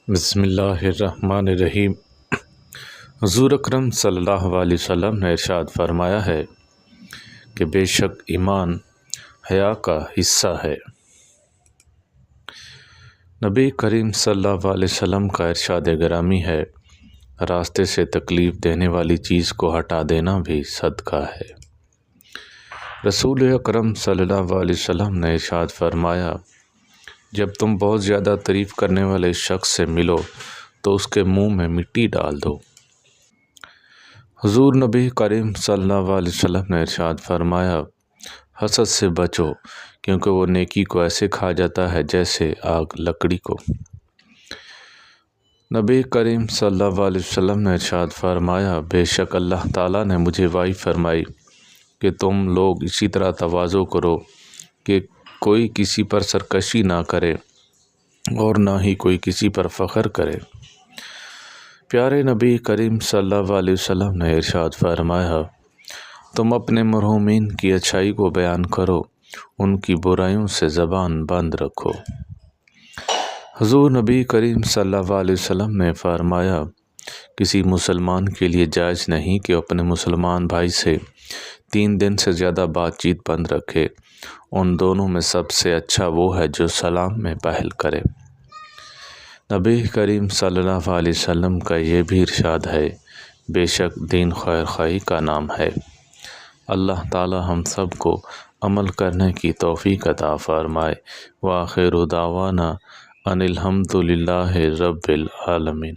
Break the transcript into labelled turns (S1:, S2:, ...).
S1: بسم اللہ الرحمن الرحیم۔ حضور اکرم صلی اللہ علیہ وسلم نے ارشاد فرمایا ہے کہ بے شک ایمان حیا کا حصہ ہے۔ نبی کریم صلی اللہ علیہ وسلم کا ارشاد گرامی ہے، راستے سے تکلیف دینے والی چیز کو ہٹا دینا بھی صدقہ ہے۔ رسول اکرم صلی اللہ علیہ وسلم نے ارشاد فرمایا، جب تم بہت زیادہ تعریف کرنے والے شخص سے ملو تو اس کے منہ میں مٹی ڈال دو۔ حضور نبی کریم صلی اللہ علیہ وسلم نے ارشاد فرمایا، حسد سے بچو کیونکہ وہ نیکی کو ایسے کھا جاتا ہے جیسے آگ لکڑی کو۔ نبی کریم صلی اللہ علیہ وسلم نے ارشاد فرمایا، بے شک اللہ تعالیٰ نے مجھے وحی فرمائی کہ تم لوگ اسی طرح تواضع کرو کہ کوئی کسی پر سرکشی نہ کرے اور نہ ہی کوئی کسی پر فخر کرے۔ پیارے نبی کریم صلی اللہ علیہ وسلم نے ارشاد فرمایا، تم اپنے مرحومین کی اچھائی کو بیان کرو، ان کی برائیوں سے زبان بند رکھو۔ حضور نبی کریم صلی اللہ علیہ وسلم نے فرمایا، کسی مسلمان کے لیے جائز نہیں کہ اپنے مسلمان بھائی سے 3 دن سے زیادہ بات چیت بند رکھے، ان دونوں میں سب سے اچھا وہ ہے جو سلام میں پہل کرے۔ نبی کریم صلی اللہ علیہ وسلم کا یہ بھی ارشاد ہے، بے شک دین خیر خواہی کا نام ہے۔ اللہ تعالی ہم سب کو عمل کرنے کی توفیق عطا فرمائے۔ وآخر دعوانا ان الحمد للہ رب العالمین۔